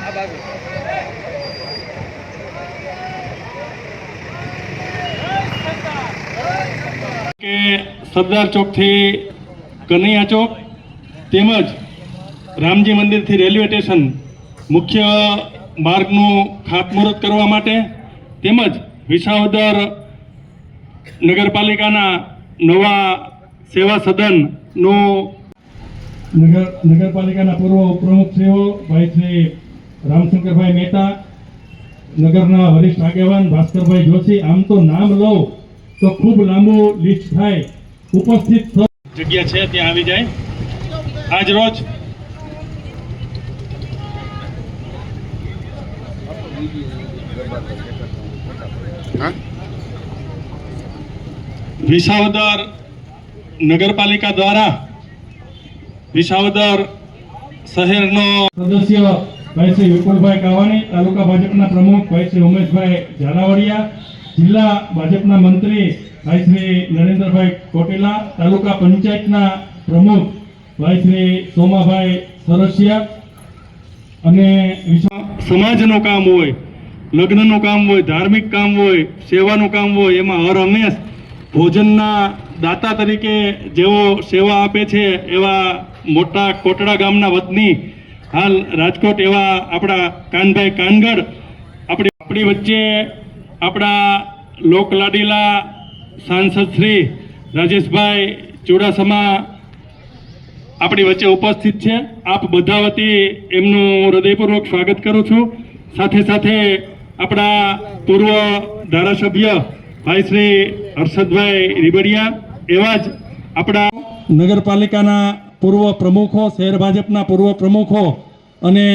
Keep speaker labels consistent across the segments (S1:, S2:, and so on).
S1: કે સરદાર ચોકથી કનૈયા ચોક તેમજ રામજી મંદિરથી રેલવે સ્ટેશન મુખ્ય માર્ગનું ખાતમુહૂર્ત કરવા માટે તેમજ વિસાવદર નગરપાલિકાના નવા સેવા સદનનું નગરપાલિકાના પૂર્વ ઉપપ્રમુખશ્રીઓ ભાઈ શ્રી રામશંકરભાઈ મહેતા, નગરના વરિષ્ઠ આગેવાન ભાસ્કરભાઈ જોશી, આમ તો નામ લો તો ખૂબ લાંબુ લિસ્ટ થાય, ઉપસ્થિત જગ્યા છે ત્યાં આવી જાય. આજ રોજ વિસાવદર નગરપાલિકા દ્વારા વિસાવદર શહેરનો સદસ્ય ભાઈ શ્રી વિપુલભાઈ કાવાની, તાલુકા ભાજપના પ્રમુખ ભાઈ શ્રી ઉમેશભાઈ ઝાલાવાડિયા, જિલ્લા ભાજપના મંત્રી ભાઈ શ્રી નરેન્દ્રભાઈ કોટેલા, તાલુકા પંચાયતના પ્રમુખ ભાઈ શ્રી સોમાભાઈ સરસિયા અને સમાજનું કામ હોય, લગ્નનું કામ હોય, ધાર્મિક કામ હોય, સેવાનું કામ હોય, એમાં હર હંમેશ ભોજનના દાતા તરીકે જેઓ સેવા આપે છે એવા મોટા કોટડા ગામના વતની હાલ રાજકોટ એવા આપણા કાનભાઈ કાનગડ આપણી વચ્ચે આપણા લોકલાડીલા સાંસદ શ્રી રાજેશભાઈ ચુડાસમા આપણી વચ્ચે ઉપસ્થિત છે. આપ બધા વતી એમનું હૃદયપૂર્વક સ્વાગત કરું છું. સાથે સાથે આપણા પૂર્વ ધારાસભ્ય ભાઈ શ્રી હર્ષદભાઈ રીબડિયા, એવા જ આપણા નગરપાલિકાના પૂર્વ પ્રમુખો, શહેર ભાજપના પૂર્વ પ્રમુખો અને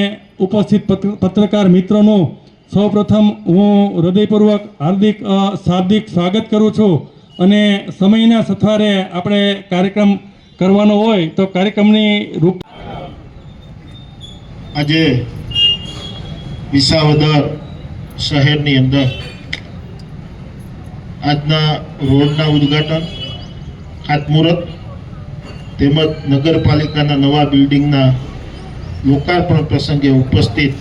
S1: ઉપસ્થિત પત્રકાર મિત્રોનું સૌપ્રથમ હું હૃદયપૂર્વક શાબ્દિક સ્વાગત કરું છું. અને સમયના સથવારે આપણે કાર્યક્રમ કરવાનો હોય તો કાર્યક્રમની રૂપ
S2: આજે વિસાવદર શહેરની અંદર આજના રોડના ઉદ્ઘાટન, ખાતમુહૂર્ત તેમજ નગરપાલિકાના નવા બિલ્ડિંગના લોકાર્પણ પ્રસંગે ઉપસ્થિત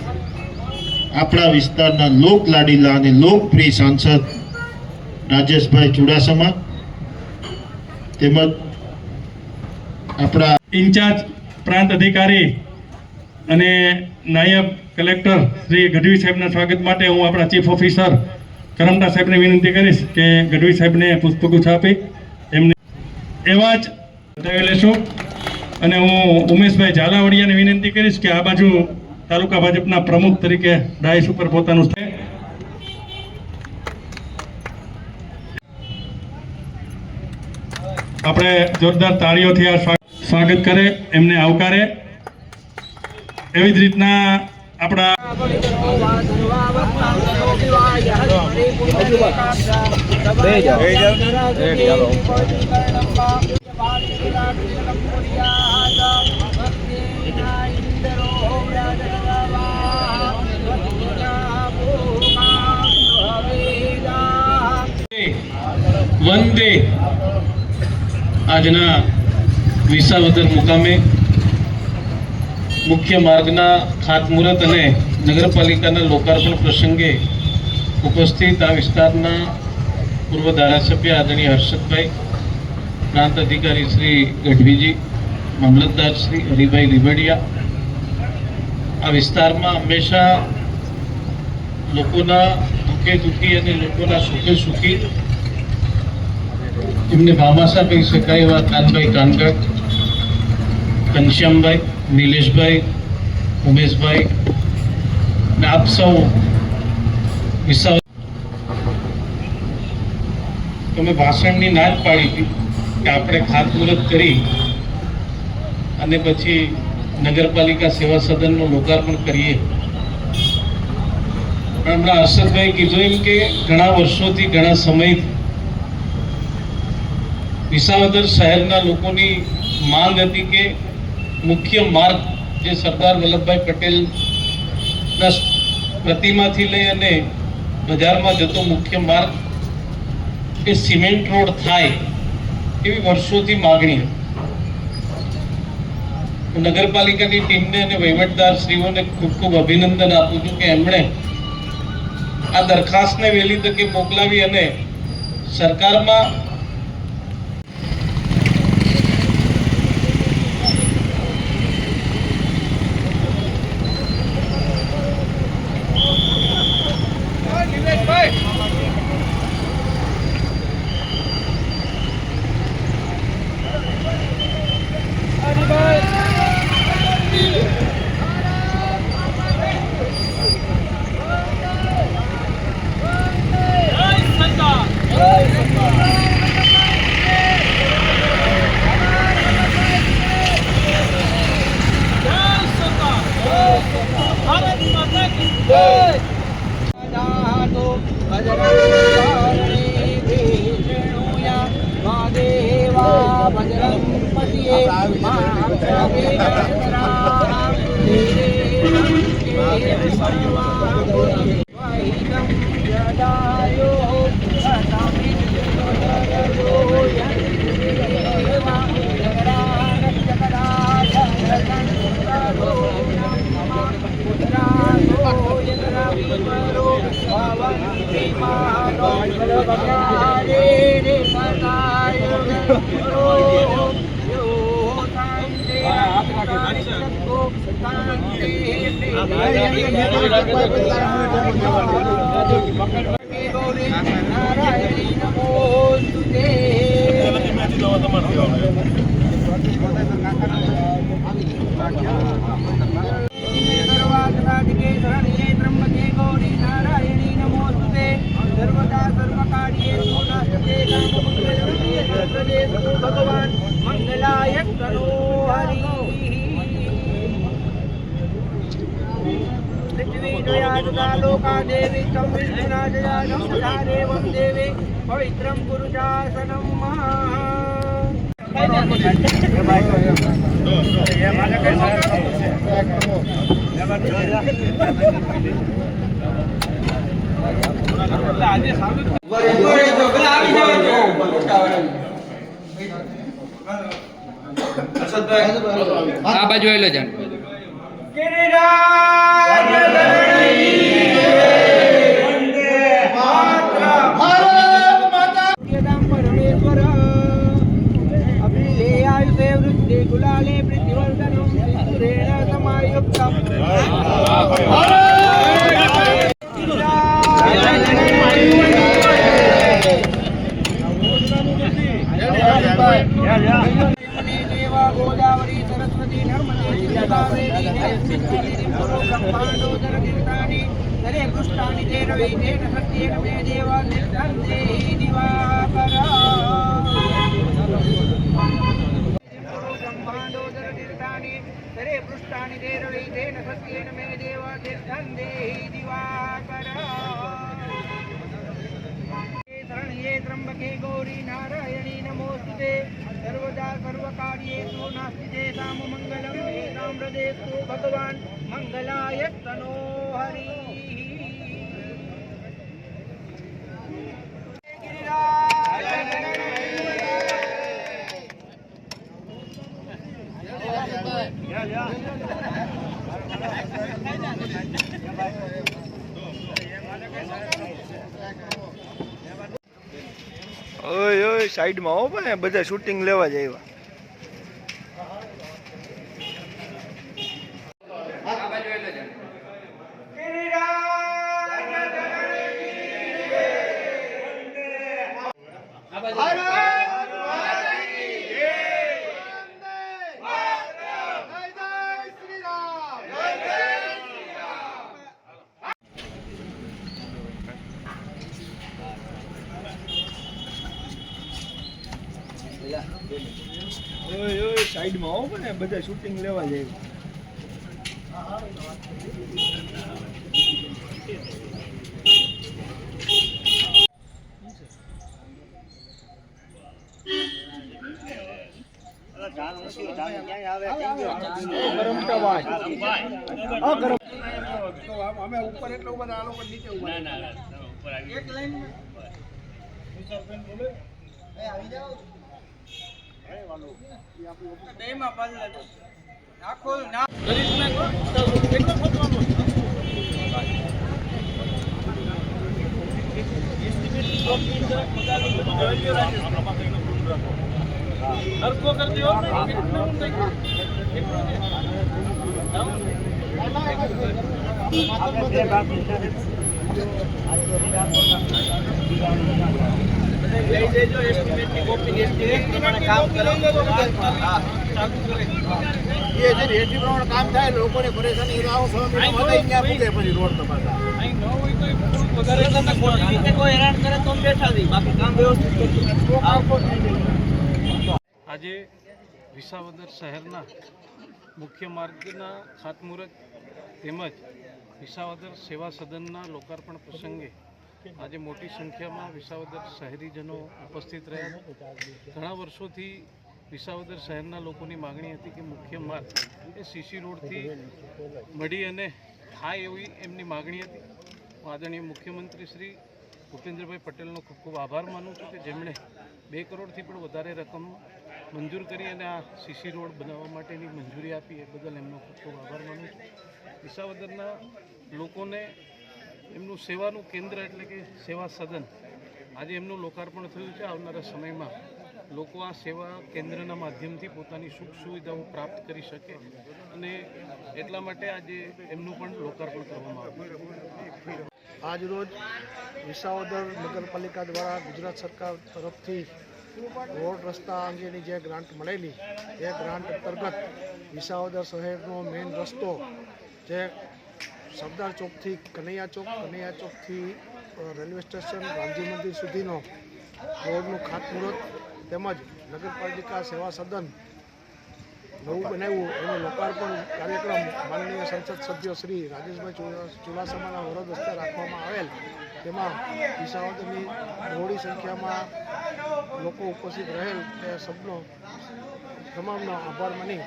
S2: આપણા વિસ્તારના લોકલાડીલા અને લોકપ્રિય સાંસદ રાજેશભાઈ ચુડાસમા તેમજ આપણા
S1: ઇન્ચાર્જ પ્રાંત અધિકારી અને નાયબ કલેક્ટર શ્રી ગઢવી સાહેબના સ્વાગત માટે હું આપણા ચીફ ઓફિસર કરમટા સાહેબને વિનંતી કરીશ કે ગઢવી સાહેબને પુષ્પગુચ્છ આપી એમને એવા જ બતાવી લેશું. અને હું ઉમેશભાઈ ઝાલાવાડિયાને વિનંતી કરીશ કે આ બાજુ તાલુકા ભાજપના પ્રમુખ તરીકે ડાયસ ઉપર પોતાનું છે. આપણે જોરદાર તાળીઓથી આ સ્વાગત કરે, એમને આવકારે. એવી જ રીતના આપણા વંદે આજના વિસાવદર મુકામે મુખ્ય માર્ગના ખાતમુહૂર્ત અને નગરપાલિકાના લોકાર્પણ પ્રસંગે ઉપસ્થિત આ વિસ્તારના પૂર્વ ધારાસભ્ય આદરણીય હર્ષદભાઈ, પ્રાંત અધિકારી શ્રી ગઢવીજી, મામલતદાર શ્રી હરિભાઈ લીબડિયા, આ વિસ્તારમાં હંમેશા લોકોના દુઃખે દુઃખી અને લોકોના સુખે સુખી એમને ભામાશા કહી શકાય એવા કાનભાઈ કાનગડ, ઘનશ્યામભાઈ, નિલેશભાઈ, ઉમેશભાઈ ને આપ સૌ વિસાવ તમે ભાષણની ના જ પાડી હતી કે આપણે ખાતમુહૂર્ત કરી અને પછી નગરપાલિકા સેવા સદનનું લોકાર્પણ કરીએ. પણ હમણાં હર્ષદભાઈ કીધું એમ કે ઘણા વર્ષોથી, ઘણા સમયથી વિસાવદર શહેરના લોકોની માંગ હતી કે મુખ્ય માર્ગ જે સરદાર વલ્લભભાઈ પટેલના પ્રતિમાથી લઈ અને બજારમાં જતો મુખ્ય માર્ગ એ સિમેન્ટ રોડ થાય એવી વર્ષોથી માગણી હતી.
S3: નગરપાલિકાની ટીમને અને વહીવટદારશ્રીઓને ખૂબ ખૂબ અભિનંદન આપું છું કે એમણે આ દરખાસ્તને વહેલી તકે મોકલાવી અને સરકારમાં
S4: ભગવાન મંગલાય કરો પૃથ્વી દયા લોકા દેવી તમ વિષ્ણુના જયા નમસ્તા દેવમ દેવી પવિત્રમ ગુરુજાસનમ
S5: આ બાજુ આવેલો જાણ
S4: गुलाले प्रतिवर्धनम सिंधुरेण समायुक्तम देवा गोदावरी सरस्वती नर्मदे कावेरी ब्रह्मांडोदर तीर्थानि तरे पृष्ठानि ते रवि तेन सत्येन मे देवा नित्यन्ते दिवाकर ब्रह्मांडोदर तीर्थानि तरे पृष्ठानि ते रवि तेन सत्येन मे देवा नित्यन्ते दिवाकर शरण्ये त्र्यंबके गौरी नारायणी नमोस्तुते सर्वदा सर्वकार्येषु नास्ति तेषां मङ्गलं येषां हृदयेषु भगवान् मङ्गलाय तनो हरि
S6: ઓય ઓય સાઈડમાં હો ભાઈ બધા શૂટિંગ લેવા જ આવ્યા
S5: આ બાજુ આવેલો જાણ
S6: ઓય ઓય સાઈડમાં હો ભાઈ બધા શૂટિંગ લેવા જ આવ્યા
S4: અમે ઉપર એટલો બધા આ લોકો નીચે ઉભા એક લાઈન આવી જાઓ બે માં પાછળ
S2: કામ થાય લોકોને પરેશાની રોડ તપાસ
S3: આજે વિસાવદર શહેરના મુખ્ય માર્ગના ખાતમુહૂર્ત તેમજ વિસાવદર સેવા સદનના લોકાર્પણ પ્રસંગે આજે મોટી સંખ્યામાં વિસાવદર શહેરીજનો ઉપસ્થિત રહ્યા. ઘણા વર્ષોથી વિસાવદર શહેરના લોકોની માગણી હતી કે મુખ્ય માર્ગ એ સીસી રોડથી મળી અને થાય એવી એમની માગણી હતી. આદરણીય મુખ્યમંત્રી શ્રી ભૂપેન્દ્રભાઈ પટેલનો ખૂબ ખૂબ આભાર માનું છું કે જેમણે 2 કરોડથી પણ વધારે રકમ મંજૂર કરી અને આ સીસી રોડ બનાવવા માટેની મંજૂરી આપી. એ બદલ એમનો ખૂબ ખૂબ આભાર માનું છું. વિસાવદરના લોકોને એમનું સેવાનું કેન્દ્ર એટલે કે સેવા સદન આજે એમનું લોકાર્પણ થયું છે. આવનારા સમયમાં લોકો આ સેવા કેન્દ્રના માધ્યમથી પોતાની સુખ સુવિધાઓ પ્રાપ્ત કરી શકે અને એટલા માટે આજે એમનું પણ લોકાર્પણ કરવામાં આવ્યું.
S7: આજરોજ વિસાવદર નગરપાલિકા દ્વારા ગુજરાત સરકાર તરફથી રોડ રસ્તા અંગેની જે ગ્રાન્ટ મળેલી એ ગ્રાન્ટ અંતર્ગત વિસાવદર શહેરનો મેઇન રસ્તો જે સરદાર ચોકથી કનૈયા ચોકથી રેલવે સ્ટેશન ગાંધી મંદિર સુધીનો રોડનું ખાતમુહૂર્ત તેમજ નગરપાલિકા સેવા સદન નવું બનાવ્યું એનું લોકાર્પણ કાર્યક્રમ માનનીય સંસદ સભ્ય શ્રી રાજેશભાઈ ચુડાસમાના વરદ હસ્તે રાખવામાં આવેલ. તેમાં વિસાવદરની બહોળી સંખ્યામાં લોકો ઉપસ્થિત રહેલ તે સબનો તમામનો આભાર માની